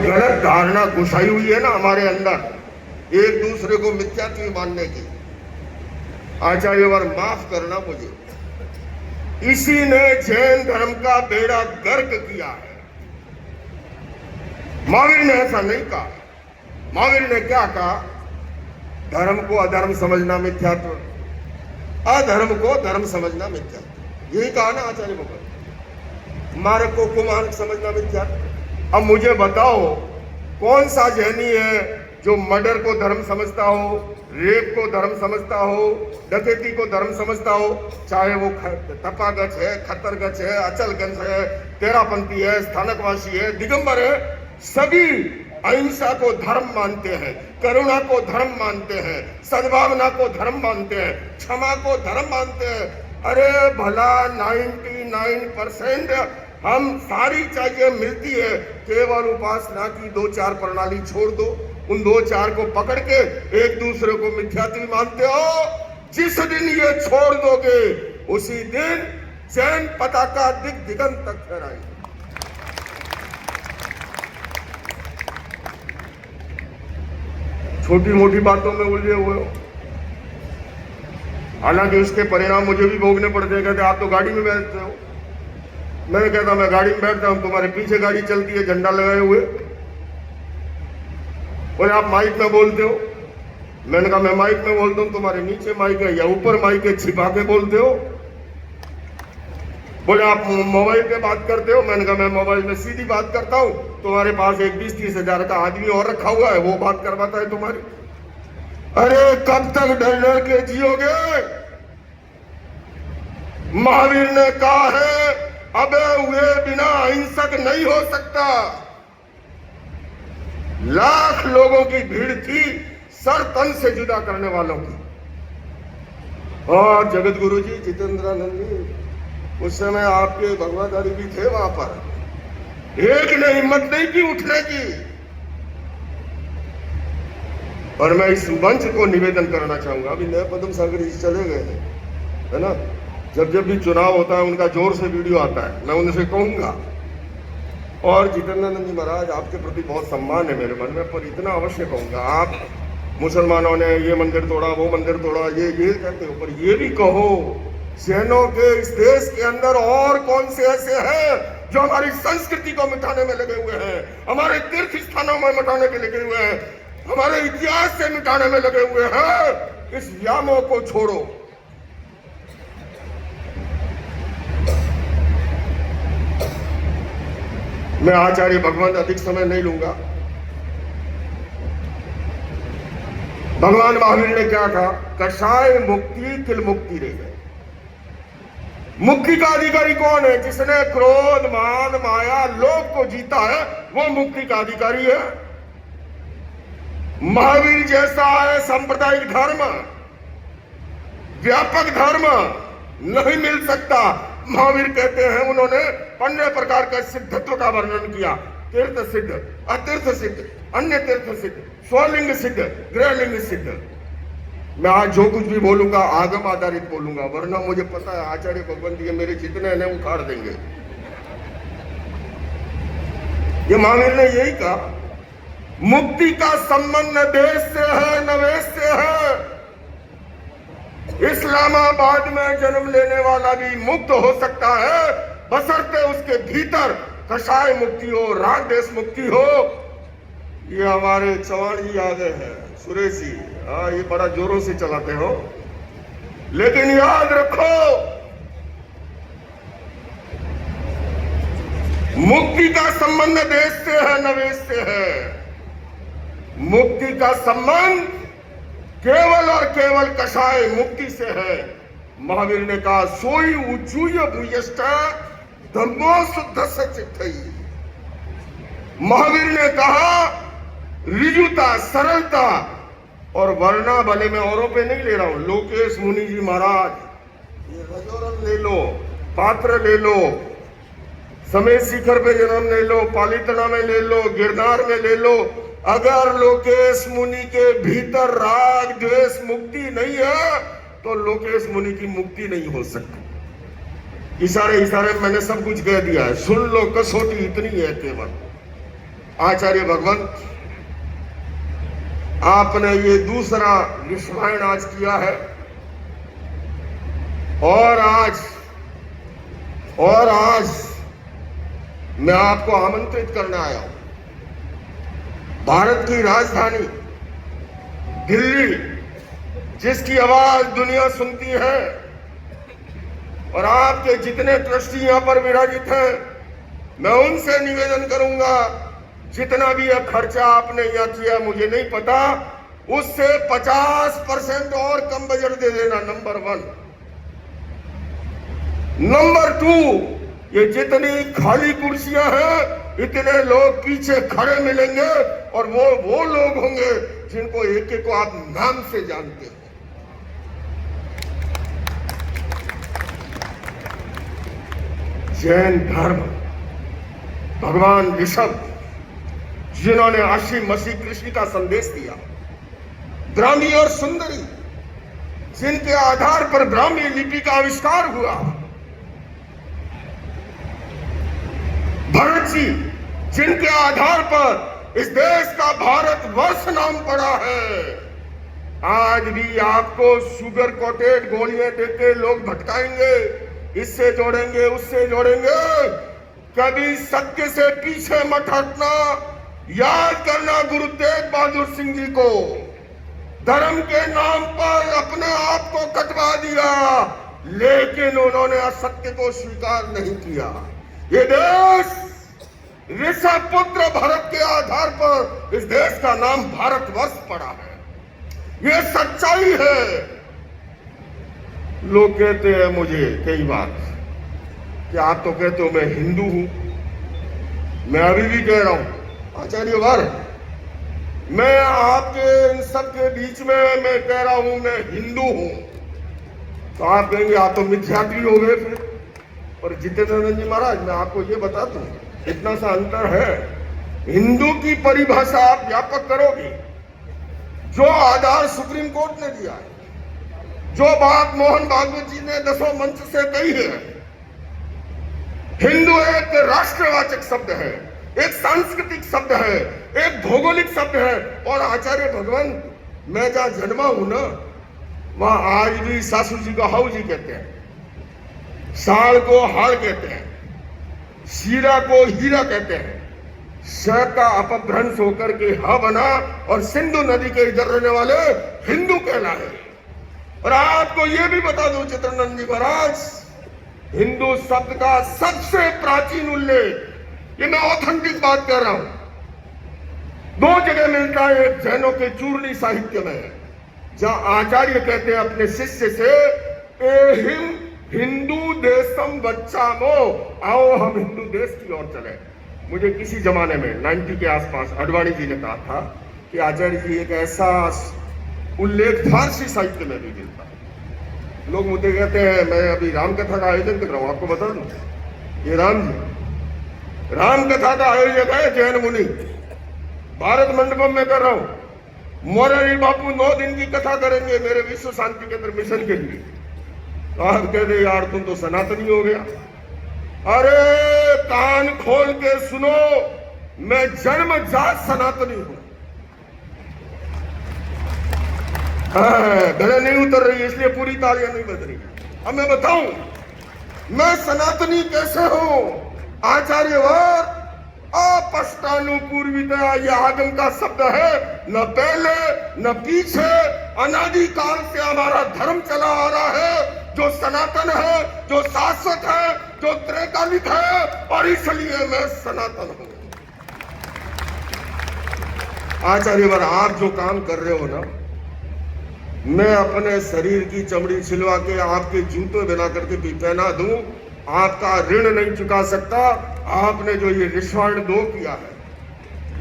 गलत धारणा घुसाई हुई है ना हमारे अंदर, एक दूसरे को मिथ्यात्व मानने की। आचार्यवर माफ करना मुझे, इसी ने जैन धर्म का बेड़ा गर्क किया है। महावीर ने ऐसा नहीं कहा। महावीर ने क्या कहा? धर्म को अधर्म समझना मिथ्यात्व, अधर्म को धर्म समझना मिथ्यात्व, यही कहा ना आचार्य भगवान। मार्ग को कुमार्ग समझना मिथ्यात्व। अब मुझे बताओ कौन सा जैनी है जो मर्डर को धर्म समझता हो, रेप को धर्म समझता हो, डकैती को धर्म समझता हो, चाहे वो तपागच है, खतरगच है, अचलगंज है, तेरापंथी है, स्थानकवासी है, दिगंबर है, सभी अहिंसा को धर्म मानते हैं, करुणा को धर्म मानते हैं, सद्भावना को धर्म मानते हैं, क्षमा को धर्म मानते हैं। अरे भला 99% हम सारी चीजें मिलती है, केवल उपासना की 2-4 प्रणाली छोड़ दो। उन 2-4 को पकड़ के एक दूसरे को मिथ्यात्व मानते हो। जिस दिन ये छोड़ दोगे उसी दिन जैन पताका दिगंत तक फहराएगी। छोटी मोटी बातों में उलझे हुए हो, हालांकि उसके परिणाम मुझे भी भोगने पड़ते हैं। कहते आप तो गाड़ी में बैठते हो। मैंने कहता मैं गाड़ी में बैठता हूं, तुम्हारे पीछे गाड़ी चलती है झंडा लगाए हुए, और आप माइक में बोलते हो। मैंने कहा मैं माइक में बोलता हूं, तुम्हारे नीचे माइक है या ऊपर माइक है, छिपा के बोलते हो। बोले आप मोबाइल पे बात करते हो। मैंने कहा मैं मोबाइल में सीधी बात करता हूं, तुम्हारे पास एक 20-30 हजार का आदमी और रखा हुआ है, वो बात करवाता है तुम्हारी। अरे कब तक डर डर के जियोगे? महावीर ने कहा है अबे हुए बिना अहिंसक नहीं हो सकता। लाख लोगों की भीड़ थी सर तन से जुदा करने वालों की। और जगत गुरु जी जितेंद्रानंद जी, उस समय आपके भगवाधारी भी थे वहां पर, एक ने हिम्मत नहीं की उठने की। और मैं इस मंच को निवेदन करना चाहूंगा, अभी नए पद्म सागर जी चले गए है ना, जब जब भी चुनाव होता है उनका जोर से वीडियो आता है, मैं उनसे कहूंगा। और जितेंद्रानंद जी महाराज आपके प्रति बहुत सम्मान है मेरे मन में, पर इतना अवश्य कहूंगा, आप मुसलमानों ने ये मंदिर तोड़ा, वो मंदिर तोड़ा, ये कहते हो, पर ये भी कहो जैनों के इस देश के अंदर और कौन से ऐसे हैं जो हमारी संस्कृति को मिटाने में लगे हुए हैं, हमारे तीर्थ स्थानों में मिटाने के लगे हुए हैं, हमारे इतिहास से मिटाने में लगे हुए हैं। इस व्यामोह को छोड़ो। मैं आचार्य भगवान अधिक समय नहीं लूंगा। भगवान महावीर ने क्या कहा? कषाय मुक्ति किल मुक्ति रह गए। मुक्ति का अधिकारी कौन है? जिसने क्रोध मान माया लोभ को जीता है, वो मुक्ति का अधिकारी है। महावीर जैसा है सांप्रदायिक धर्म, व्यापक धर्म नहीं मिल सकता। महावीर कहते हैं, उन्होंने 15 प्रकार का सिद्धत्व का वर्णन किया। तीर्थ सिद्ध, अतीर्थ सिद्ध, अन्य तीर्थ सिद्ध, स्वलिंग सिद्ध, गृहलिंग सिद्ध। मैं आज जो कुछ भी बोलूंगा आगम आधारित बोलूंगा, वरना मुझे पता है आचार्य भगवंत जी मेरे जितने हैं उखाड़ देंगे। ये महावीर ने यही कहा, मुक्ति का संबंध देश से है न वेश से है। इस्लामाबाद में जन्म लेने वाला भी मुक्त हो सकता है, बशर्ते उसके भीतर कषाय मुक्ति हो, राग देश मुक्ति हो। ये हमारे चौहान जी आ गए हैं, सुरेश जी, हाँ ये बड़ा जोरों से चलाते हो, लेकिन याद रखो मुक्ति का संबंध देश से है न वेश से है। मुक्ति का संबंध केवल और केवल कषाय मुक्ति से है। महावीर ने कहा सोई उचूय भूयष्ट धम्मो शुद्ध से चिट्ठई। महावीर ने कहा रिजुता, सरलता और वर्णा भले मैं औरों पे नहीं ले रहा हूं, लोकेश मुनि जी महाराज, ये रजोरन ले लो, पात्र ले लो, समय शिखर पे जन्म ले लो, पालितना में ले लो, गिरनार में ले लो, अगर लोकेश मुनि के भीतर राग द्वेष मुक्ति नहीं है तो लोकेश मुनि की मुक्ति नहीं हो सकती। इशारे इशारे मैंने सब कुछ कह दिया है, सुन लो, कसौटी इतनी है केवल। आचार्य भगवंत, आपने ये दूसरा विश्वायन आज किया है और आज मैं आपको आमंत्रित करने आया हूं। भारत की राजधानी दिल्ली, जिसकी आवाज दुनिया सुनती है, और आपके जितने ट्रस्टी यहां पर विराजित हैं, मैं उनसे निवेदन करूंगा, जितना भी यह खर्चा आपने यहां किया मुझे नहीं पता, उससे 50% और कम बजट दे देना, नंबर 1। नंबर 2, ये जितनी खाली कुर्सियां हैं, इतने लोग पीछे खड़े मिलेंगे और वो लोग होंगे जिनको एक एक को आप नाम से जानते हो। जैन धर्म, भगवान ऋषभ जिन्होंने आशी मसीह कृष्ण का संदेश दिया, ब्राह्मी और सुंदरी जिनके आधार पर ब्राह्मी लिपि का आविष्कार हुआ, भरत जी जिनके आधार पर इस देश का भारतवर्ष नाम पड़ा है, आज भी आपको शुगर कोटेड गोलियां देके लोग भटकाएंगे, इससे जोड़ेंगे उससे जोड़ेंगे। कभी सत्य से पीछे मत हटना। याद करना गुरु तेग बहादुर सिंह जी को, धर्म के नाम पर अपने आप को कटवा दिया, लेकिन उन्होंने असत्य को स्वीकार नहीं किया। ये देश ऋषभ पुत्र भरत के आधार पर इस देश का नाम भारतवर्ष पड़ा है। ये सच्चाई है। लोग कहते हैं मुझे कई बार कि आप तो कहते हो मैं हिंदू हूं। मैं अभी भी कह रहा हूं आचार्य वर, मैं आपके इन सब के बीच में मैं कह रहा हूं मैं हिंदू हूं, तो आप कहेंगे आप तो मिथ्यात्री हो गए फिर। और जितेंद्र जी महाराज, मैं आपको ये बता दूं, इतना सा अंतर है। हिंदू की परिभाषा आप व्यापक करोगे, जो आधार सुप्रीम कोर्ट ने दिया है, जो बात मोहन भागवत जी ने 10 मंच से कही है, हिंदू एक राष्ट्रवाचक शब्द है, एक सांस्कृतिक शब्द है, एक भौगोलिक शब्द है। और आचार्य भगवान, मैं जहां जन्मा हूं ना, वहां आज भी सासू जी को हाउ जी कहते हैं, साल को हाड़ कहते हैं, शीरा को हीरा कहते हैं। श का अपभ्रंश होकर के ह बना और सिंधु नदी के इधर रहने वाले हिंदू कहलाए। और आपको यह भी बता दूं चित्रानंद जी महाराज, हिंदू शब्द का सबसे प्राचीन उल्लेख, ये मैं ऑथेंटिक बात कर रहा हूं, 2 जगह मिलता है। एक जैनों के चूर्णी साहित्य में, जहां आचार्य कहते हैं अपने शिष्य से, एहिम हिंदू देशम बच्चामो, आओ हम हिंदू देश की ओर चले। मुझे किसी जमाने में 90 के आसपास अडवाणी जी ने कहा था कि आचार्य जी एक ऐसा उल्लेख फारसी साहित्य में भी मिलता है। लोग मुझे कहते हैं, मैं अभी रामकथा का आयोजन कर रहा हूं, आपको बता दूं, ये रामकथा का आयोजक है जैन मुनि, भारत मंडपम में कर रहा हूं। मोरारी बापू 9 दिन की कथा करेंगे मेरे विश्व शांति केंद्र मिशन के लिए। तो आप कहते यार तुम तो सनातनी हो गया। अरे कान खोल के सुनो, मैं जन्मजात सनातनी हूं। गले नहीं उतर रही इसलिए पूरी तालियां नहीं बज रही। अब मैं बताऊं मैं सनातनी कैसे हूं। आचार्यवर, अपष्टानुपूर्विता यह आगम का शब्द है, न पहले न पीछे, अनादिकाल से हमारा धर्म चला आ रहा है, जो सनातन है, जो शाश्वत है, जो त्रैकालिक है, और इसलिए मैं सनातन हूं। आचार्यवर, आप जो काम कर रहे हो ना, मैं अपने शरीर की चमड़ी छिलवा के आपके जूते बना करके भी पहना दूं, आपका ऋण नहीं चुका सकता। आपने जो ये रिश्वण 2 किया है,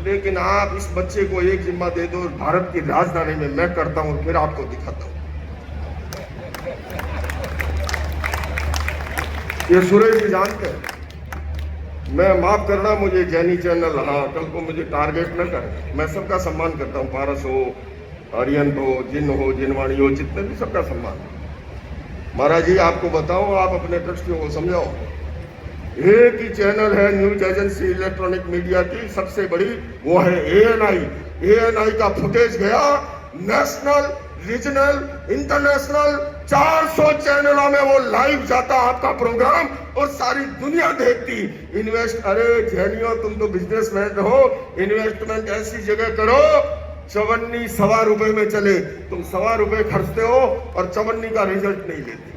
लेकिन आप इस बच्चे को एक जिम्मा दे दो, भारत की राजधानी में मैं करता हूं, फिर आपको दिखाता हूं। ये सुरेश जी जानते हैं, मैं माफ करना मुझे जैनी चैनल, हाँ कल को मुझे टारगेट न करें। मैं सबका सम्मान करता हूँ, पारस हो, आर्यन हो, जिनवाणी हो, जितने भी सबका सम्मान। महाराज जी आपको बताओ, आप अपने ट्रस्टियों को समझाओ, एक ही चैनल है न्यूज एजेंसी इलेक्ट्रॉनिक मीडिया की सबसे बड़ी, वो है एएनआई। एएनआई का फुटेज गया नेशनल, रीजनल, इंटरनेशनल 400 चैनलों में वो लाइव जाता आपका प्रोग्राम और सारी दुनिया देखती। अरे जैनियो, तुम तो बिजनेसमैन हो, इन्वेस्टमेंट ऐसी जगह करो चवन्नी ₹1.25 में चले। तुम ₹1.25 खर्चते हो और चवन्नी का रिजल्ट नहीं लेते।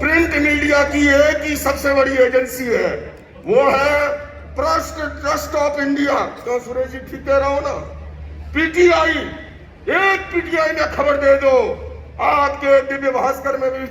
प्रिंट मीडिया की एक ही सबसे बड़ी एजेंसी है, वो है प्रेस ट्रस्ट ऑफ इंडिया। तो सुरेश जी ठीक कह रहा हूं ना? पीटीआई, एक पीटीआई में खबर दे दो। आज के दिव्य भास्कर में भी